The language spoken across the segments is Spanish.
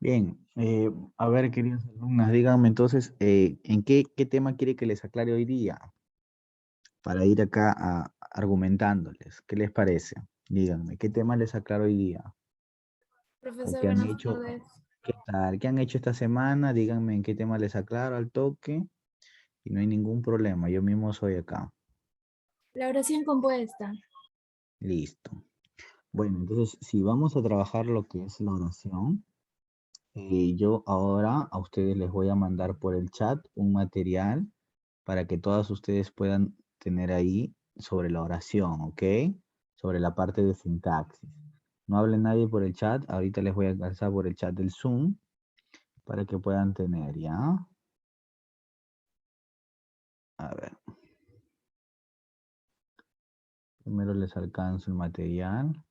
Bien, a ver, queridos alumnas, díganme entonces, ¿en qué tema quiere que les aclare hoy día? Para ir acá argumentándoles. ¿Qué les parece? Díganme, ¿qué tema les aclaro hoy día? ¿O Profesor, qué han buenas hecho? tardes. ¿Qué tal? ¿Qué han hecho esta semana? Díganme en qué tema les aclaro al toque y no hay ningún problema. Yo mismo soy acá. La oración compuesta. Listo. Bueno, entonces, si vamos a trabajar lo que es la oración, yo ahora a ustedes les voy a mandar por el chat un material para que todas ustedes puedan tener ahí sobre la oración, ¿ok? Sobre la parte de sintaxis. No hable nadie por el chat, ahorita les voy a lanzar por el chat del Zoom para que puedan tener, ¿ya? A ver, primero les alcanzo el material.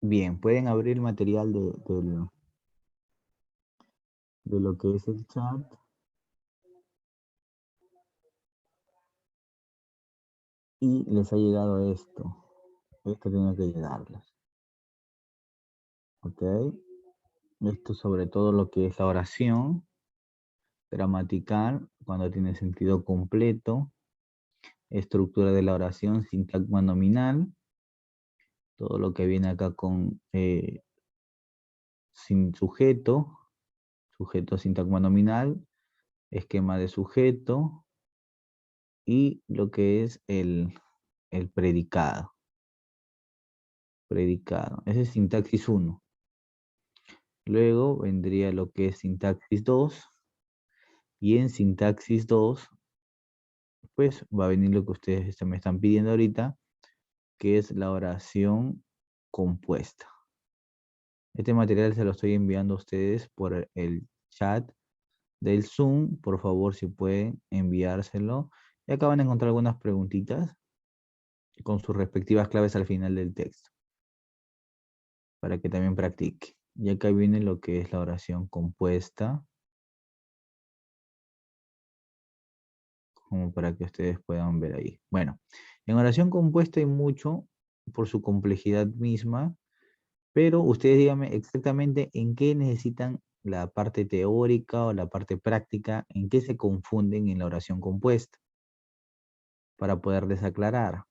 Bien, pueden abrir el material de lo que es el chat y les ha llegado esto. Esto tiene que llegarles, ¿ok? Esto sobre todo lo que es la oración gramatical, cuando tiene sentido completo, estructura de la oración, sintagma nominal, todo lo que viene acá con sin sujeto, sujeto sintagma nominal, esquema de sujeto y lo que es el predicado. Predicado. Ese es sintaxis 1. Luego vendría lo que es sintaxis 2 y en sintaxis 2 pues va a venir lo que ustedes me están pidiendo ahorita, que es la oración compuesta. Este material se lo estoy enviando a ustedes por el chat del Zoom. Por favor, si pueden enviárselo. Y acá van a encontrar algunas preguntitas con sus respectivas claves al final del texto, para que también practique. Y acá viene lo que es la oración compuesta, como para que ustedes puedan ver ahí. Bueno, en oración compuesta hay mucho por su complejidad misma. Pero ustedes díganme exactamente en qué necesitan la parte teórica o la parte práctica, en qué se confunden en la oración compuesta para poderles aclarar.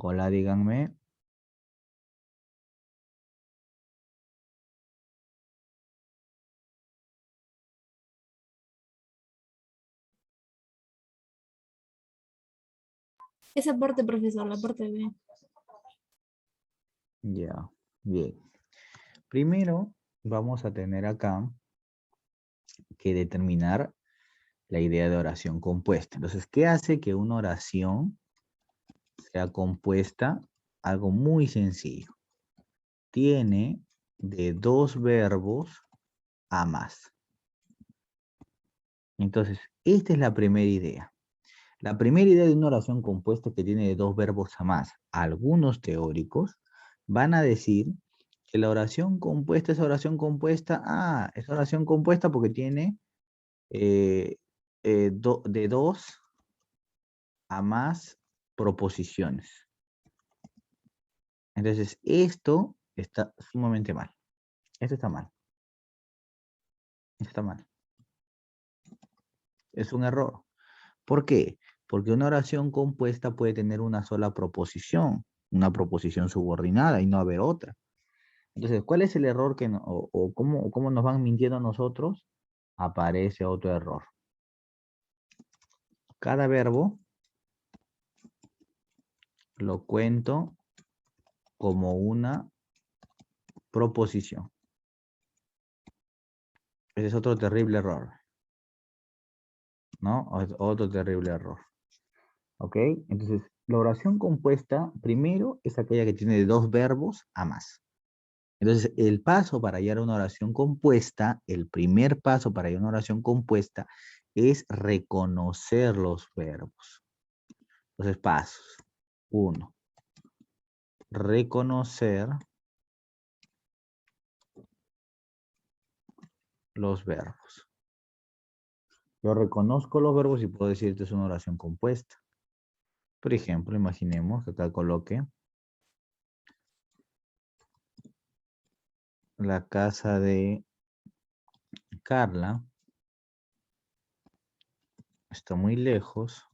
Hola, díganme. Esa parte, profesor, la parte B. Ya, bien. Primero vamos a tener acá que determinar la idea de oración compuesta. Entonces, ¿qué hace que una oración sea compuesta? Algo muy sencillo. Tiene de dos verbos a más. Entonces, esta es la primera idea. La primera idea de una oración compuesta que tiene de dos verbos a más. Algunos teóricos van a decir que la oración compuesta es oración compuesta. Es oración compuesta porque tiene eh, de dos a más proposiciones. Entonces, esto está sumamente mal. Esto está mal. Esto está mal. Es un error. ¿Por qué? Porque una oración compuesta puede tener una proposición subordinada y no haber otra. Entonces, ¿cuál es el error o cómo nos van mintiendo a nosotros? Aparece otro error. Cada verbo lo cuento como una proposición. Ese es otro terrible error, ¿no? Otro terrible error. ¿Ok? Entonces, La oración compuesta, primero, es aquella que tiene de dos verbos a más. Entonces, el paso para hallar una oración compuesta, el primer paso para hallar una oración compuesta es reconocer los verbos. Entonces, pasos. 1. Reconocer los verbos. Yo reconozco los verbos y puedo decir que es una oración compuesta. Por ejemplo, imaginemos que acá coloque la casa de Carla está muy lejos,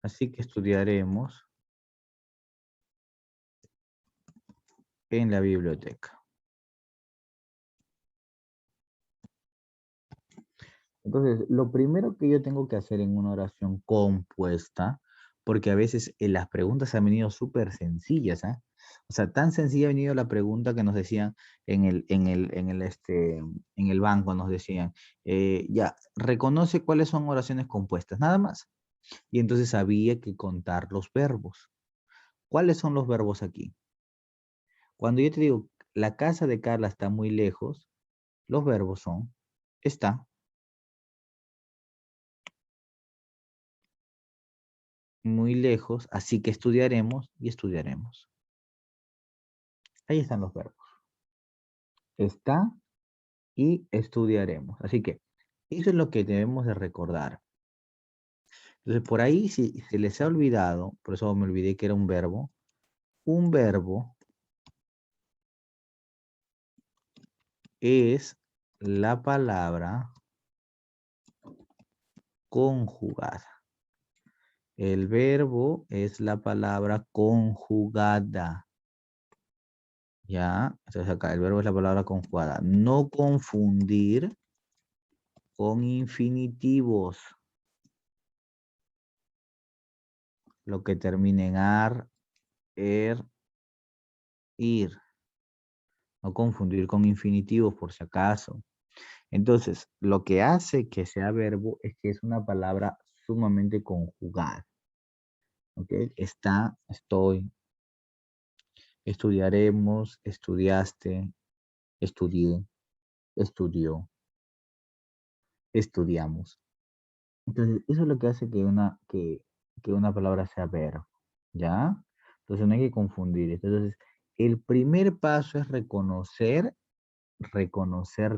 así que estudiaremos en la biblioteca. Entonces, lo primero que yo tengo que hacer en una oración compuesta, porque a veces las preguntas han venido súper sencillas, ¿ah? O sea, tan sencilla ha venido la pregunta que nos decían en el banco, nos decían, ya, reconoce cuáles son oraciones compuestas, nada más. Y entonces había que contar los verbos. ¿Cuáles son los verbos aquí? Cuando yo te digo, la casa de Carla está muy lejos, los verbos son, está, muy lejos, así que estudiaremos y estudiaremos. Ahí están los verbos. Está y estudiaremos. Así que eso es lo que debemos de recordar. Entonces, por ahí, si se les ha olvidado, por eso me olvidé que era un verbo es la palabra conjugada. El verbo es la palabra conjugada. ¿Ya? Entonces acá el verbo es la palabra conjugada. No confundir con infinitivos. Lo que termine en ar, er, ir. No confundir con infinitivos por si acaso. Entonces, lo que hace que sea verbo es que es una palabra sumamente conjugada. ¿Ok? Está, estoy, estudiaremos, estudiaste, estudié, estudió, estudiamos. Entonces, eso es lo que hace que una palabra sea verbo, ¿ya? Entonces, no hay que confundir. Entonces, el primer paso es reconocer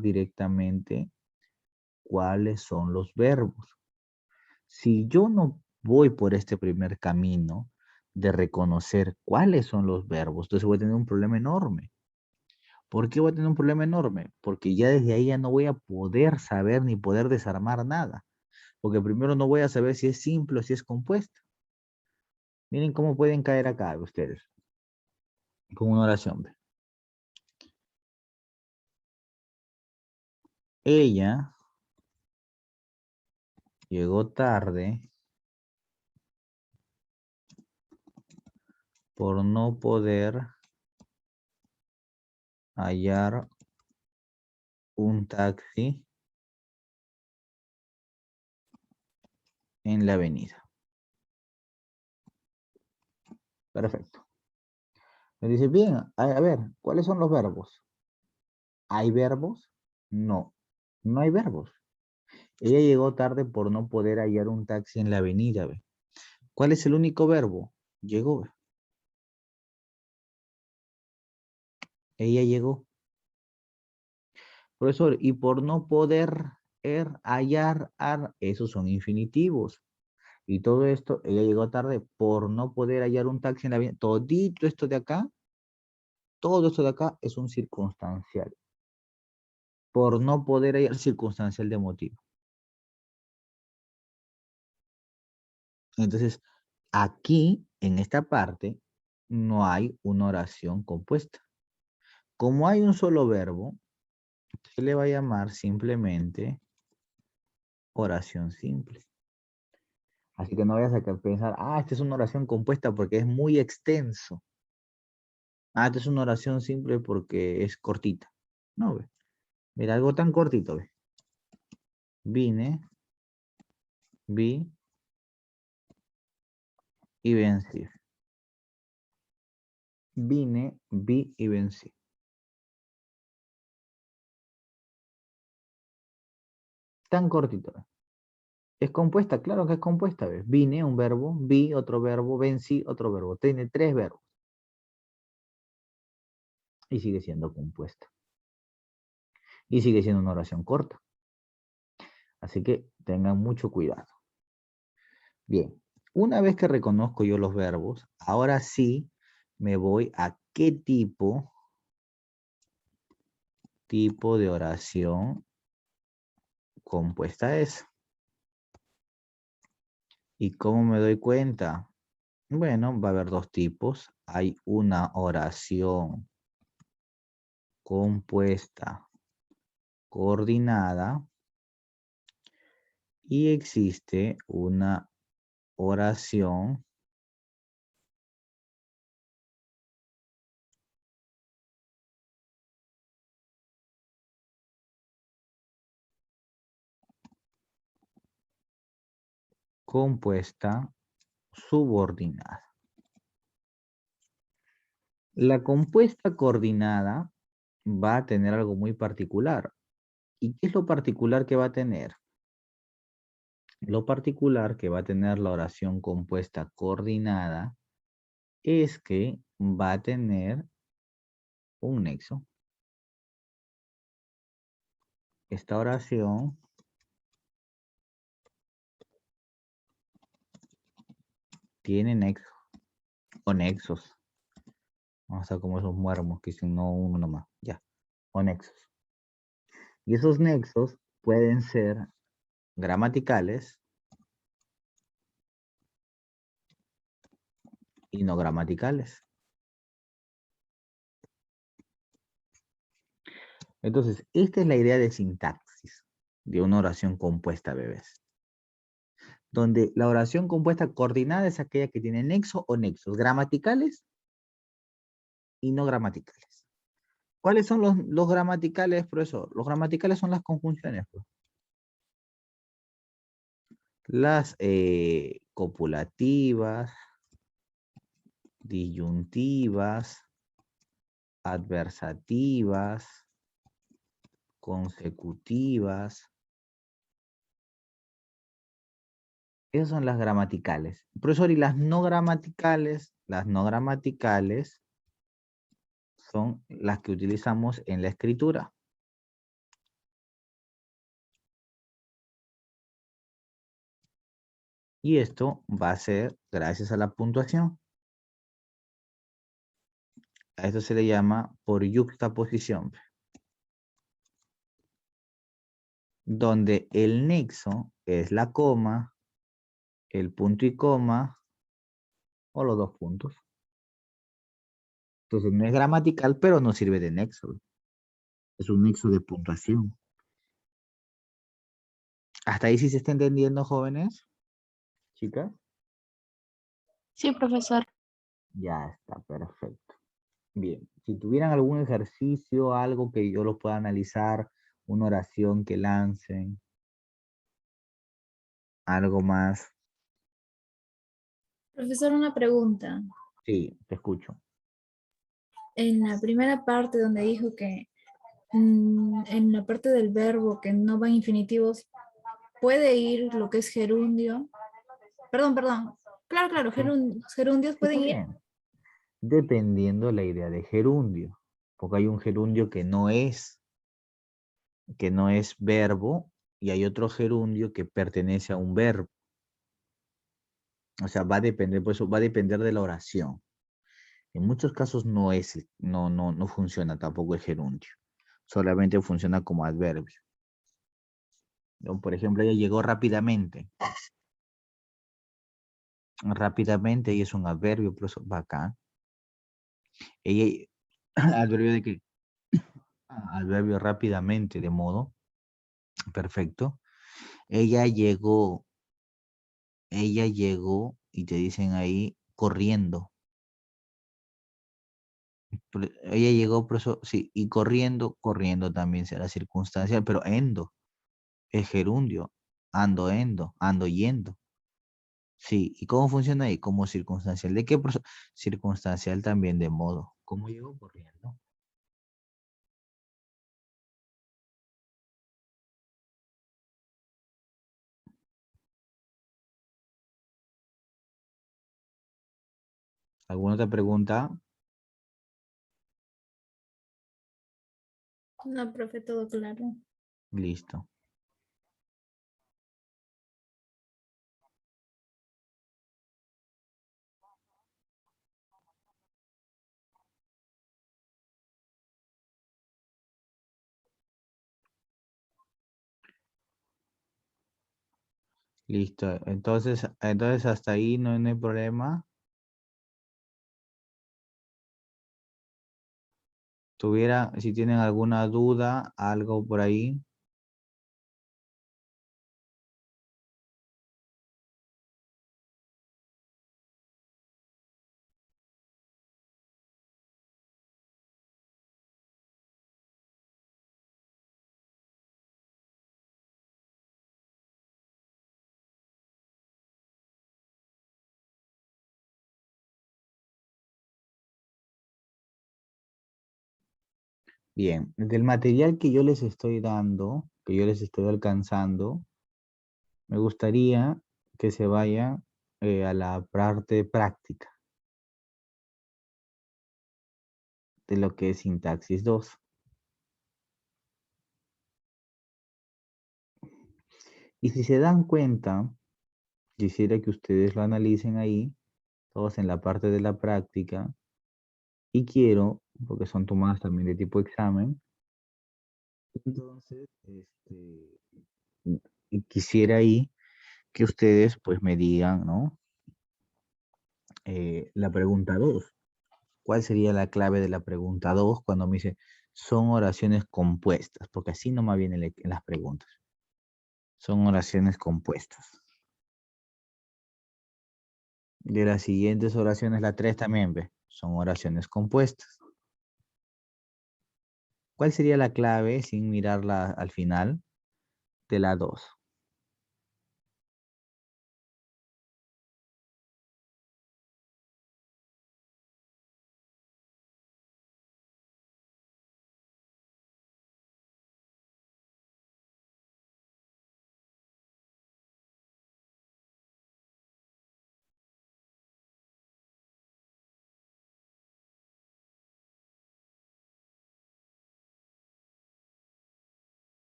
directamente cuáles son los verbos. Si yo no voy por este primer camino de reconocer cuáles son los verbos, entonces voy a tener un problema enorme. ¿Por qué voy a tener un problema enorme? Porque ya desde ahí ya no voy a poder saber ni poder desarmar nada. Porque primero no voy a saber si es simple o si es compuesta. Miren cómo pueden caer acá ustedes. Con una oración. ¿Ve? Ella llegó tarde por no poder hallar un taxi en la avenida. Perfecto. Me dice, bien, a ver, ¿cuáles son los verbos? ¿Hay verbos? No, no hay verbos. Ella llegó tarde por no poder hallar un taxi en la avenida. ¿Ve? ¿Cuál es el único verbo? Llegó. ¿Ve? Ella llegó. Profesor, y por no poder hallar, esos son infinitivos. Y todo esto, ella llegó tarde por no poder hallar un taxi en la avenida. Todito esto de acá, todo esto de acá es un circunstancial. Por no poder hallar circunstancial de motivo. Entonces, aquí, en esta parte, no hay una oración compuesta. Como hay un solo verbo, se le va a llamar simplemente oración simple. Así que no vayas a pensar, esta es una oración compuesta porque es muy extenso. Esta es una oración simple porque es cortita. No, ve. Mira, algo tan cortito, ¿ves? Vine, vi y vencí. Vine, vi y vencí. Tan cortito, ¿ves? Es compuesta, claro que es compuesta, ¿ves? Vine, un verbo, vi, otro verbo, vencí, otro verbo. Tiene 3 verbos. Y sigue siendo compuesta. Y sigue siendo una oración corta. Así que tengan mucho cuidado. Bien, una vez que reconozco yo los verbos, ahora sí me voy a qué tipo de oración compuesta es. ¿Y cómo me doy cuenta? Bueno, va a haber 2 tipos. Hay una oración compuesta coordinada y existe una oración compuesta subordinada. La compuesta coordinada va a tener algo muy particular. ¿Y qué es lo particular que va a tener? Lo particular que va a tener la oración compuesta coordinada es que va a tener un nexo. Esta oración tiene nexo o nexos. Vamos a ver cómo esos muermos que dicen no uno nomás. Ya. O nexos. Y esos nexos pueden ser gramaticales y no gramaticales. Entonces, esta es la idea de sintaxis de una oración compuesta, bebés. Donde la oración compuesta coordinada es aquella que tiene nexo o nexos gramaticales y no gramaticales. ¿Cuáles son los gramaticales, profesor? Los gramaticales son las conjunciones, pues. Las copulativas, disyuntivas, adversativas, consecutivas. Esas son las gramaticales. Profesor, ¿y las no gramaticales? Las no gramaticales son las que utilizamos en la escritura. Y esto va a ser gracias a la puntuación. A esto se le llama por yuxtaposición, donde el nexo es la coma, el punto y coma, o los 2 puntos. Entonces no es gramatical, pero no sirve de nexo. Es un nexo de puntuación. ¿Hasta ahí sí se está entendiendo, jóvenes? ¿Chicas? Sí, profesor. Ya está, perfecto. Bien, si tuvieran algún ejercicio, algo que yo los pueda analizar, una oración que lancen, algo más. Profesor, una pregunta. Sí, te escucho. En la primera parte donde dijo que en la parte del verbo que no van infinitivos, puede ir lo que es gerundio. Perdón, perdón. Claro, claro, Sí, gerundios está pueden ir. bien. Dependiendo la idea de gerundio, porque hay un gerundio que no es verbo, y hay otro gerundio que pertenece a un verbo. O sea, va a depender, por eso va a depender de la oración. En muchos casos no funciona tampoco el gerundio. Solamente funciona como adverbio. ¿No? Por ejemplo, ella llegó rápidamente. Rápidamente y es un adverbio, por eso va acá. Ella, adverbio de qué? Adverbio rápidamente, de modo. Perfecto. Ella llegó, ella llegó y te dicen ahí corriendo. Ella llegó, por eso, sí, y corriendo, corriendo también será circunstancial, pero endo es gerundio, ando yendo. Sí, ¿y cómo funciona ahí? Como circunstancial. ¿De qué circunstancial también de modo? ¿Cómo llegó corriendo? ¿Alguna otra pregunta? No, profe, todo claro. Listo. Listo. Entonces hasta ahí no hay problema. Si tienen alguna duda, algo por ahí. Bien, del material que yo les estoy dando, que yo les estoy alcanzando, me gustaría que se vayan a la parte práctica de lo que es sintaxis 2. Y si se dan cuenta, quisiera que ustedes lo analicen ahí, todos en la parte de la práctica, y quiero, porque son tomadas también de tipo examen, entonces, y quisiera ahí que ustedes pues me digan, ¿no? La pregunta 2. ¿Cuál sería la clave de la pregunta 2 cuando me dice son oraciones compuestas? Porque así no me vienen en las preguntas. Son oraciones compuestas. De las siguientes oraciones, la 3 también, ¿ve? Son oraciones compuestas. ¿Cuál sería la clave sin mirarla al final de la 2?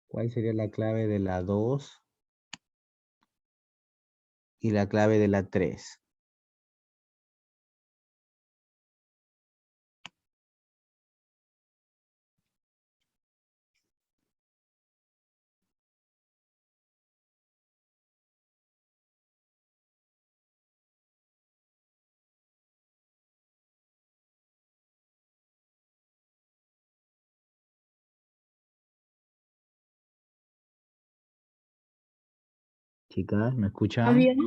¿Cuál sería la clave de la 2 y la clave de la 3? Chicas, ¿me ¿Está escuchan? bien?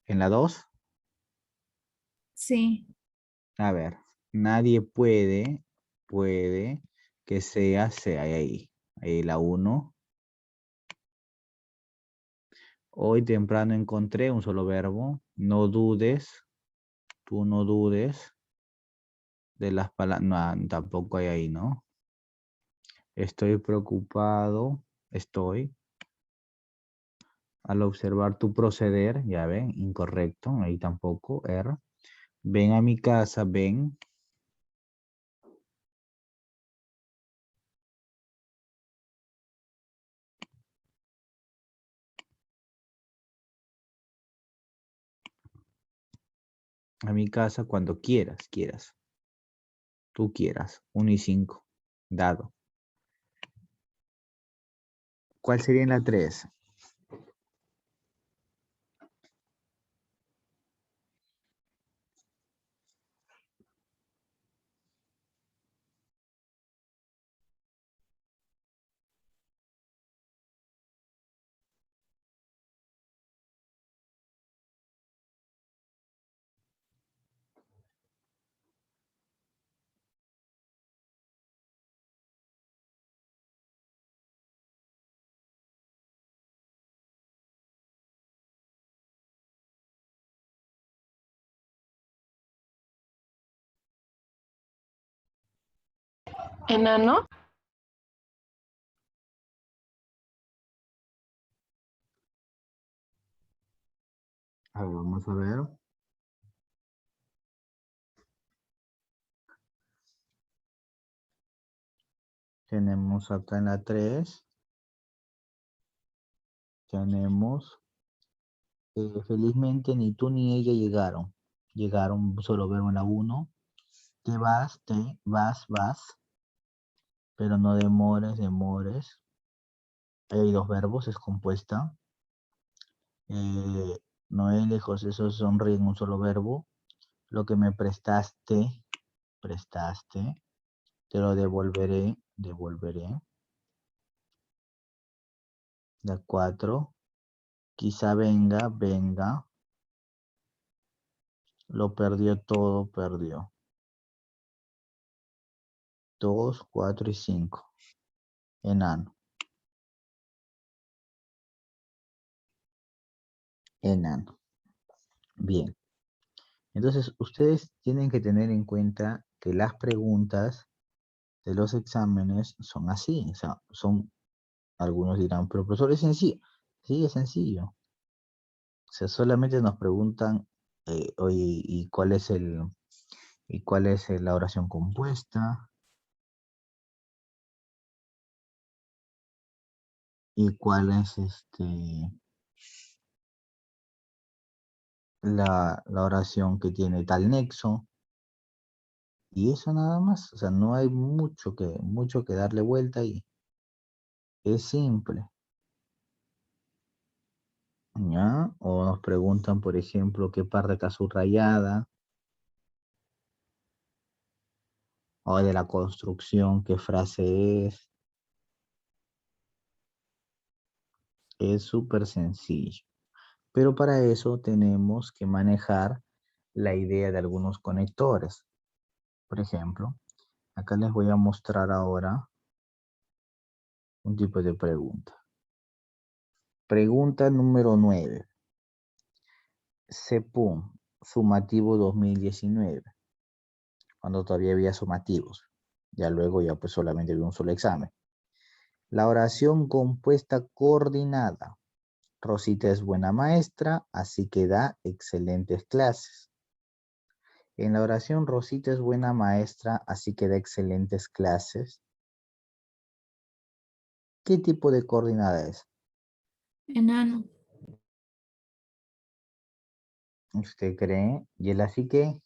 ¿En la 2? Sí. A ver, nadie puede que sea ahí. Ahí la 1. Hoy temprano encontré un solo verbo. No dudes, tú no dudes de las palabras. No, tampoco hay ahí, ¿no? Estoy preocupado, estoy. Al observar tu proceder, ya ven, incorrecto, ahí tampoco, Ven a mi casa, ven. A mi casa cuando quieras. Tú quieras. 1 y 5. Dado. ¿Cuál sería en la 3? Enano. A ver, vamos a ver. Tenemos acá en la 3. Tenemos, felizmente ni tú ni ella llegaron. Llegaron solo verbo en la 1. Te vas, vas. Pero no demores, demores. Hay dos verbos, es compuesta. Noel y José sonríen un solo verbo. Lo que me prestaste, prestaste. Te lo devolveré, devolveré. La 4. Quizá venga, venga. Lo perdió todo, perdió. 2, 4 y 5. Enano. Enano. Bien. Entonces, ustedes tienen que tener en cuenta que las preguntas de los exámenes son así. O sea, son, algunos dirán, pero profesor, es sencillo. Sí, es sencillo. O sea, solamente nos preguntan, oye, ¿y cuál es la oración compuesta? ¿Y cuál es la oración que tiene tal nexo? Y eso nada más. O sea, no hay mucho que darle vuelta y es simple. ¿Ya? O nos preguntan, por ejemplo, qué parte está subrayada, o de la construcción, qué frase es. Es súper sencillo. Pero para eso tenemos que manejar la idea de algunos conectores. Por ejemplo, acá les voy a mostrar ahora un tipo de pregunta. Pregunta número 9. CEPUM, sumativo 2019. Cuando todavía había sumativos. Ya luego ya pues solamente había un solo examen. La oración compuesta coordinada. Rosita es buena maestra, así que da excelentes clases. En la oración Rosita es buena maestra, así que da excelentes clases. ¿Qué tipo de coordinada es? Enano. ¿Usted cree? ¿Y el así que?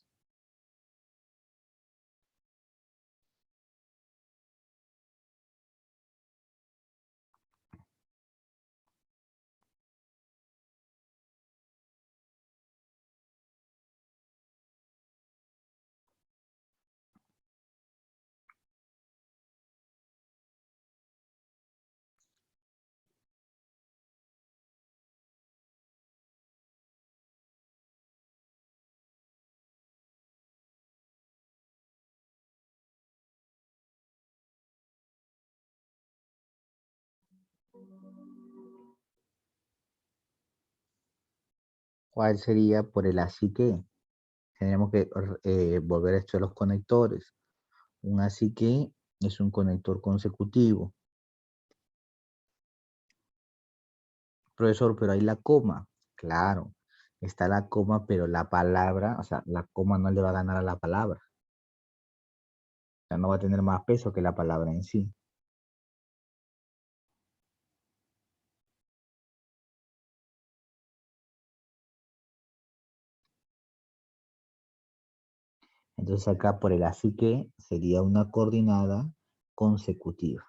¿Cuál sería por el así que? Tenemos que volver a esto de los conectores. Un así que es un conector consecutivo. Profesor, pero hay la coma. Claro, está la coma, pero la palabra, o sea, la coma no le va a ganar a la palabra. O sea, no va a tener más peso que la palabra en sí. Entonces acá por el así que sería una coordinada consecutiva.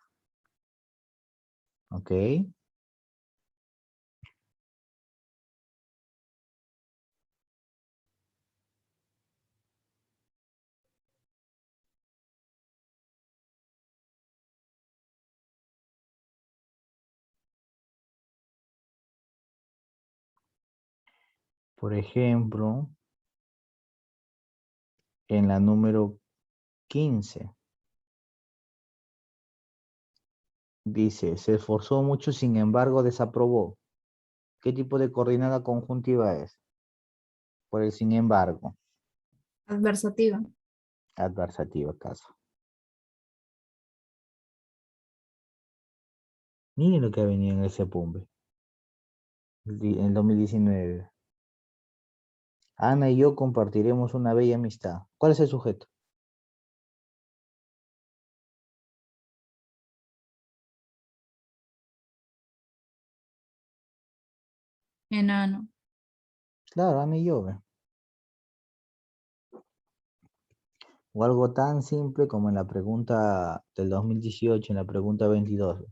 ¿Ok? Por ejemplo, en la número 15, dice, se esforzó mucho, sin embargo, desaprobó. ¿Qué tipo de coordinada conjuntiva es? Por el sin embargo, Adversativa. adversativa, caso. Miren lo que ha venido en ese Pumbe. En el 2019. Ana y yo compartiremos una bella amistad. ¿Cuál es el sujeto? Enano. Claro, Ana y yo. Ve. O algo tan simple como en la pregunta del 2018, en la pregunta 22.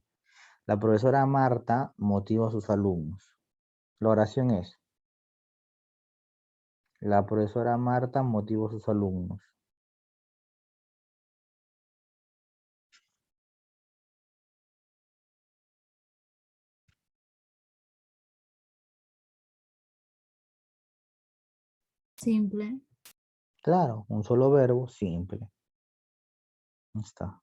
La profesora Marta motiva a sus alumnos. La oración es, la profesora Marta motiva a sus alumnos. Simple. Claro, un solo verbo, simple. Ahí está.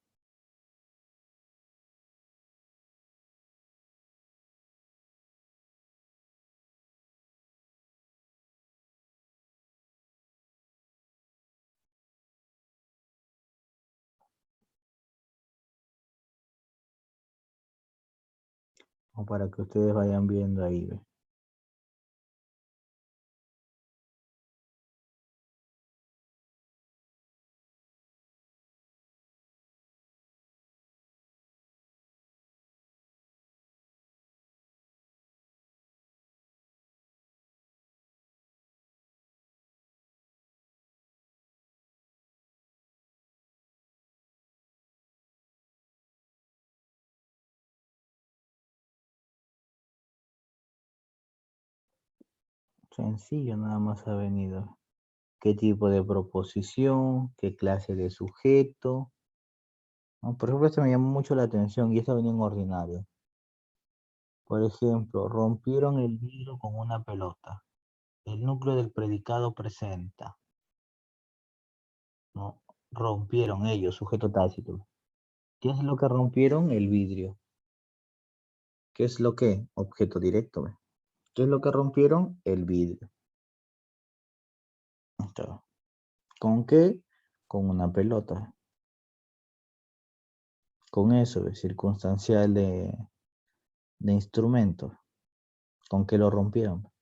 O para que ustedes vayan viendo ahí. Ve. Sencillo, nada más ha venido. ¿Qué tipo de proposición? ¿Qué clase de sujeto? ¿No? Por ejemplo, esto me llamó mucho la atención y esto venía en ordinario. Por ejemplo, rompieron el vidrio con una pelota. El núcleo del predicado presenta. ¿No? Rompieron ellos, sujeto tácito. ¿Qué es lo que rompieron? El vidrio. ¿Qué es lo que? Objeto directo. ¿Ve? ¿Qué es lo que rompieron? El vidrio. Está. ¿Con qué? Con una pelota. Con eso, ¿ve? Circunstancial de instrumento. ¿Con qué lo rompieron?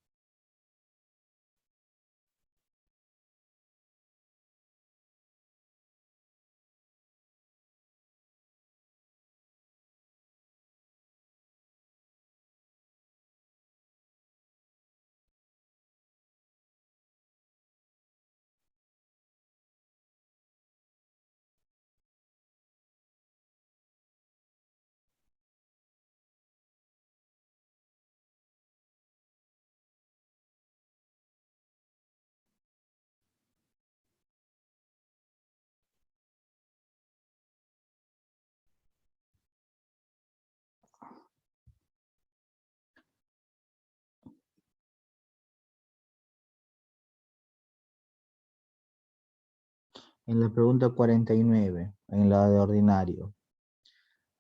En la pregunta 49, en la de ordinario.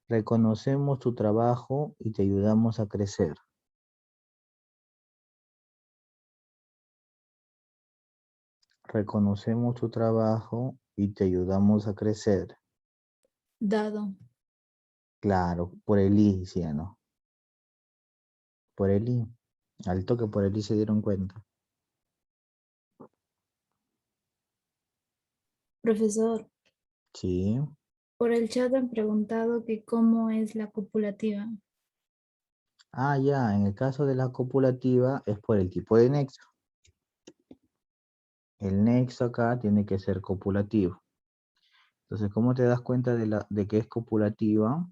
Reconocemos tu trabajo y te ayudamos a crecer. Reconocemos tu trabajo y te ayudamos a crecer. Dado. Claro, por el I, ¿sí o no? Por el I. Al toque por el I se dieron cuenta. Profesor, Sí. por el chat han preguntado que cómo es la copulativa. Ah, ya, en el caso de la copulativa es por el tipo de nexo. El nexo acá tiene que ser copulativo. Entonces, ¿cómo te das cuenta de que es copulativa?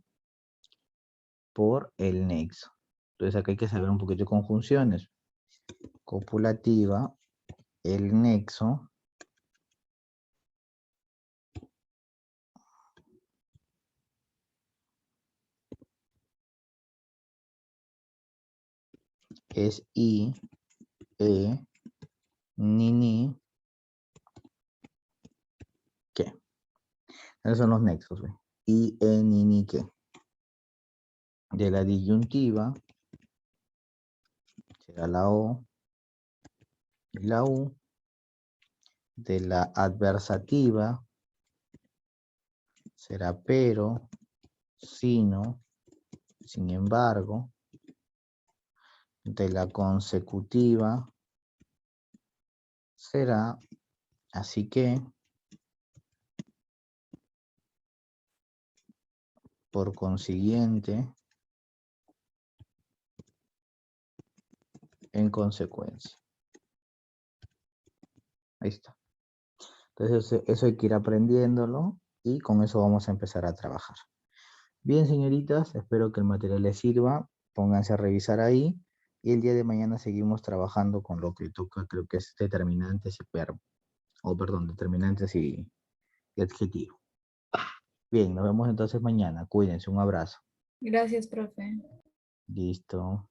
Por el nexo. Entonces, acá hay que saber un poquito de conjunciones. Copulativa, el nexo es I, E, ni, ¿qué? Esos son los nexos, ¿ve? I, E, ni, ¿qué? De la disyuntiva será la O y la U. De la adversativa será pero, sino, Sin embargo, de la consecutiva será así que, por consiguiente, en consecuencia. Ahí está. Entonces eso hay que ir aprendiéndolo y con eso vamos a empezar a trabajar. Bien, señoritas, espero que el material les sirva. Pónganse a revisar ahí y el día de mañana seguimos trabajando con lo que toca, creo que es determinantes y verbo. O perdón, determinantes y adjetivo. Bien, nos vemos entonces mañana. Cuídense, un abrazo. Gracias, profe. Listo.